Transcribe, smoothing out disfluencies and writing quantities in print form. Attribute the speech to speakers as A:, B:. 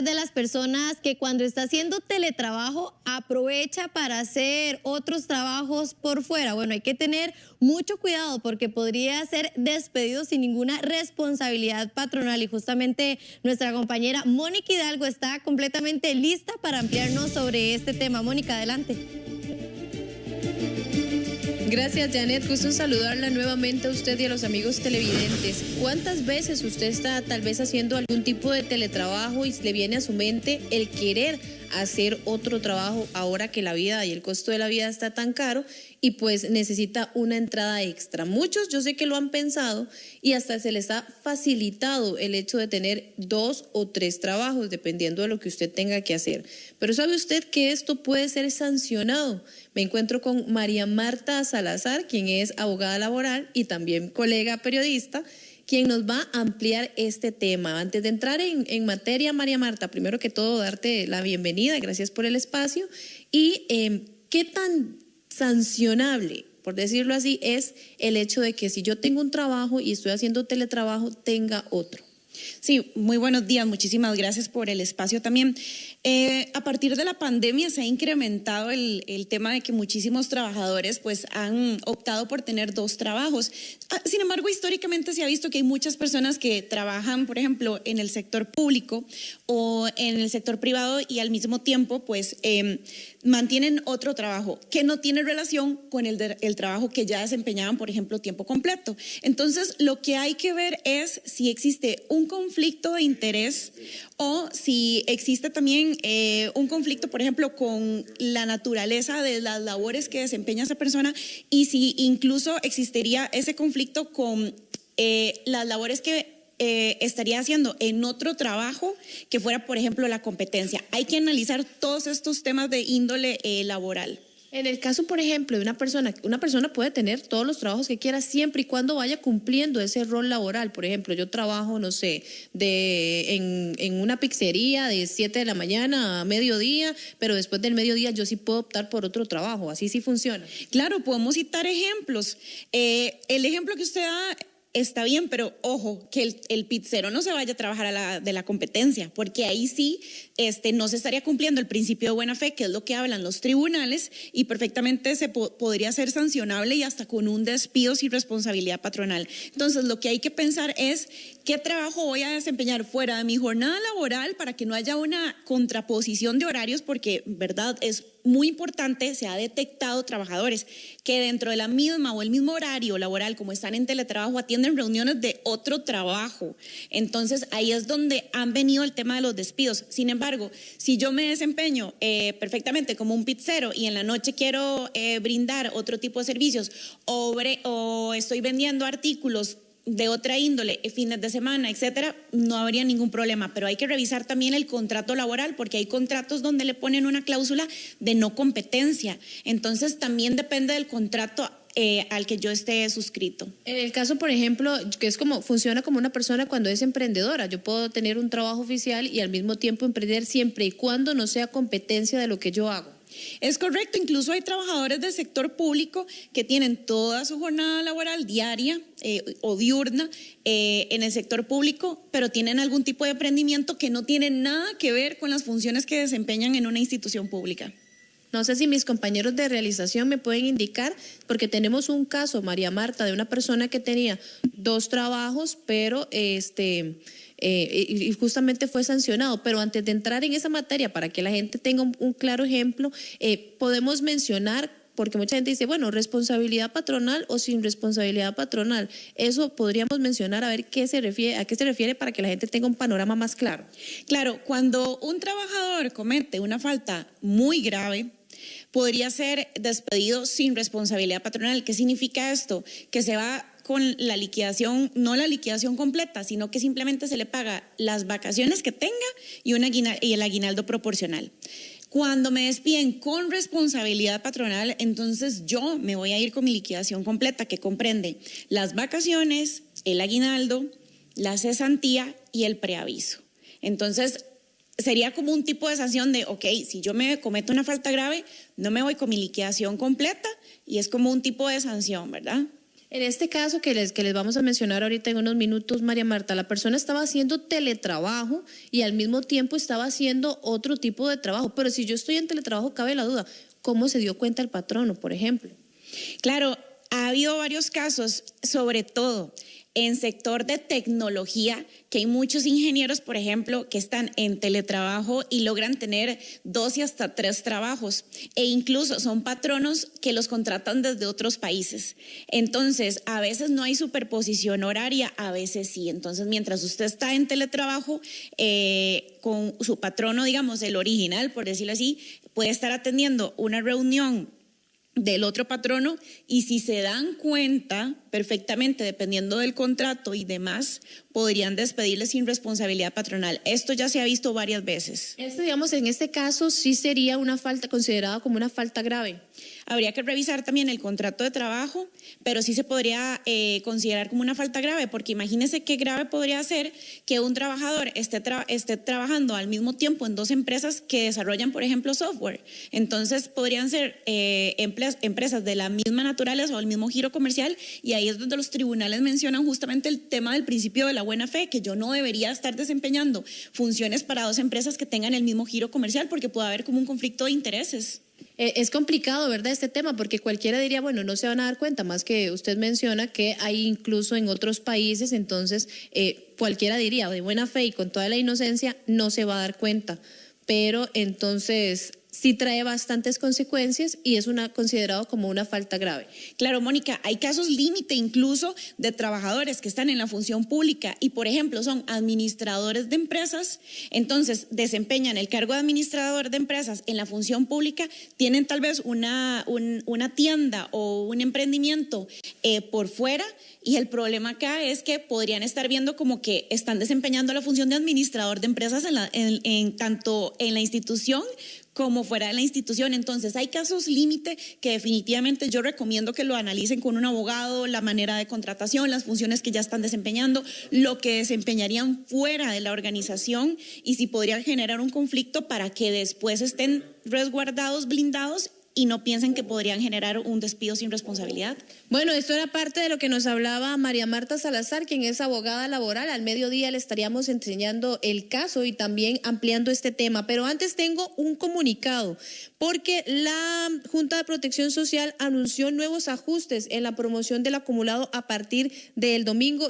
A: De las personas que cuando está haciendo teletrabajo aprovecha para hacer otros trabajos por fuera. Bueno, hay que tener mucho cuidado porque podría ser despedido sin ninguna responsabilidad patronal, y justamente nuestra compañera Mónica Hidalgo está completamente lista para ampliarnos sobre este tema. Mónica, adelante.
B: Gracias, Janet. Gusto en saludarla nuevamente a usted y a los amigos televidentes. ¿Cuántas veces usted está tal vez haciendo algún tipo de teletrabajo y le viene a su mente el querer hacer otro trabajo ahora que la vida y el costo de la vida está tan caro y pues necesita una entrada extra? Muchos yo sé que lo han pensado y hasta se les ha facilitado el hecho de tener 2 o 3 trabajos dependiendo de lo que usted tenga que hacer. Pero ¿sabe usted que esto puede ser sancionado? Me encuentro con María Marta Salazar, quien es abogada laboral y también colega periodista, quien nos va a ampliar este tema. Antes de entrar en materia, María Marta, primero que todo darte la bienvenida, gracias por el espacio. Y ¿qué tan sancionable, por decirlo así, es el hecho de que si yo tengo un trabajo y estoy haciendo teletrabajo, tenga otro?
C: Sí, muy buenos días, muchísimas gracias por el espacio también. A partir de la pandemia se ha incrementado el tema de que muchísimos trabajadores pues han optado por tener 2 trabajos. Sin embargo, históricamente se ha visto que hay muchas personas que trabajan, por ejemplo, en el sector público o en el sector privado y al mismo tiempo pues mantienen otro trabajo que no tiene relación con el trabajo que ya desempeñaban, por ejemplo, tiempo completo. Entonces, lo que hay que ver es si existe un conflicto de interés o si existe también un conflicto, por ejemplo, con la naturaleza de las labores que desempeña esa persona, y si incluso existiría ese conflicto con las labores que estaría haciendo en otro trabajo que fuera, por ejemplo, la competencia. Hay que analizar todos estos temas de índole laboral.
B: En el caso, por ejemplo, de una persona puede tener todos los trabajos que quiera siempre y cuando vaya cumpliendo ese rol laboral. Por ejemplo, yo trabajo, no sé, en una pizzería de 7 de la mañana a mediodía, pero después del mediodía yo sí puedo optar por otro trabajo. Así sí funciona.
C: Claro, podemos citar ejemplos. El ejemplo que usted da está bien, pero ojo, que el pizzero no se vaya a trabajar de la competencia, porque ahí sí no se estaría cumpliendo el principio de buena fe, que es lo que hablan los tribunales, y perfectamente podría ser sancionable y hasta con un despido sin responsabilidad patronal. Entonces, lo que hay que pensar es qué trabajo voy a desempeñar fuera de mi jornada laboral para que no haya una contraposición de horarios, porque, verdad, es muy importante, se ha detectado trabajadores que dentro de la misma o el mismo horario laboral, como están en teletrabajo, atienden reuniones de otro trabajo. Entonces, ahí es donde han venido el tema de los despidos. Sin embargo, si yo me desempeño perfectamente como un pizzero y en la noche quiero brindar otro tipo de servicios o estoy vendiendo artículos de otra índole, fines de semana, etcétera, no habría ningún problema. Pero hay que revisar también el contrato laboral, porque hay contratos donde le ponen una cláusula de no competencia. Entonces, también depende del contrato al que yo esté suscrito.
B: En el caso, por ejemplo, que es como funciona como una persona cuando es emprendedora. Yo puedo tener un trabajo oficial y al mismo tiempo emprender siempre y cuando no sea competencia de lo que yo hago.
C: Es correcto, incluso hay trabajadores del sector público que tienen toda su jornada laboral diaria o diurna en el sector público, pero tienen algún tipo de emprendimiento que no tiene nada que ver con las funciones que desempeñan en una institución pública.
B: No sé si mis compañeros de realización me pueden indicar, porque tenemos un caso, María Marta, de una persona que tenía 2 trabajos, pero y justamente fue sancionado. Pero antes de entrar en esa materia, para que la gente tenga un claro ejemplo, podemos mencionar, porque mucha gente dice, bueno, responsabilidad patronal o sin responsabilidad patronal. Eso podríamos mencionar, a ver a qué se refiere para que la gente tenga un panorama más claro.
C: Claro, cuando un trabajador comete una falta muy grave, podría ser despedido sin responsabilidad patronal. ¿Qué significa esto? Que se va con la liquidación, no la liquidación completa, sino que simplemente se le paga las vacaciones que tenga y el aguinaldo proporcional. Cuando me despiden con responsabilidad patronal, entonces yo me voy a ir con mi liquidación completa, que comprende las vacaciones, el aguinaldo, la cesantía y el preaviso. Entonces, sería como un tipo de sanción de, ok, si yo me cometo una falta grave, no me voy con mi liquidación completa, y es como un tipo de sanción, ¿verdad?
B: En este caso que les vamos a mencionar ahorita en unos minutos, María Marta, la persona estaba haciendo teletrabajo y al mismo tiempo estaba haciendo otro tipo de trabajo. Pero si yo estoy en teletrabajo, cabe la duda, ¿cómo se dio cuenta el patrono, por ejemplo?
C: Claro, ha habido varios casos, sobre todo en sector de tecnología, que hay muchos ingenieros, por ejemplo, que están en teletrabajo y logran tener 2 y hasta 3 trabajos, e incluso son patronos que los contratan desde otros países. Entonces, a veces no hay superposición horaria, a veces sí. Entonces, mientras usted está en teletrabajo, con su patrono, digamos, el original, por decirlo así, puede estar atendiendo una reunión del otro patrono, y si se dan cuenta perfectamente, dependiendo del contrato y demás, podrían despedirle sin responsabilidad patronal. Esto ya se ha visto varias veces.
B: Digamos, en este caso sí sería una falta considerada como una falta grave.
C: Habría que revisar también el contrato de trabajo, pero sí se podría considerar como una falta grave, porque imagínese qué grave podría ser que un trabajador esté trabajando al mismo tiempo en 2 empresas que desarrollan, por ejemplo, software. Entonces podrían ser empresas de la misma naturaleza o el mismo giro comercial, y ahí es donde los tribunales mencionan justamente el tema del principio de la buena fe, que yo no debería estar desempeñando funciones para 2 empresas que tengan el mismo giro comercial, porque puede haber como un conflicto de intereses.
B: Es complicado, ¿verdad?, este tema, porque cualquiera diría, bueno, no se van a dar cuenta, más que usted menciona que hay incluso en otros países, entonces cualquiera diría, de buena fe y con toda la inocencia, no se va a dar cuenta, pero entonces sí trae bastantes consecuencias y es considerado como una falta grave.
C: Claro, Mónica, hay casos límite incluso de trabajadores que están en la función pública y, por ejemplo, son administradores de empresas, entonces desempeñan el cargo de administrador de empresas en la función pública, tienen tal vez una tienda o un emprendimiento por fuera, y el problema acá es que podrían estar viendo como que están desempeñando la función de administrador de empresas tanto en la institución como fuera de la institución. Entonces hay casos límite que definitivamente yo recomiendo que lo analicen con un abogado, la manera de contratación, las funciones que ya están desempeñando, lo que desempeñarían fuera de la organización y si podrían generar un conflicto para que después estén resguardados, blindados y no piensen que podrían generar un despido sin responsabilidad.
B: Bueno, esto era parte de lo que nos hablaba María Marta Salazar, quien es abogada laboral. Al mediodía le estaríamos enseñando el caso y también ampliando este tema. Pero antes tengo un comunicado, porque la Junta de Protección Social anunció nuevos ajustes en la promoción del acumulado a partir del domingo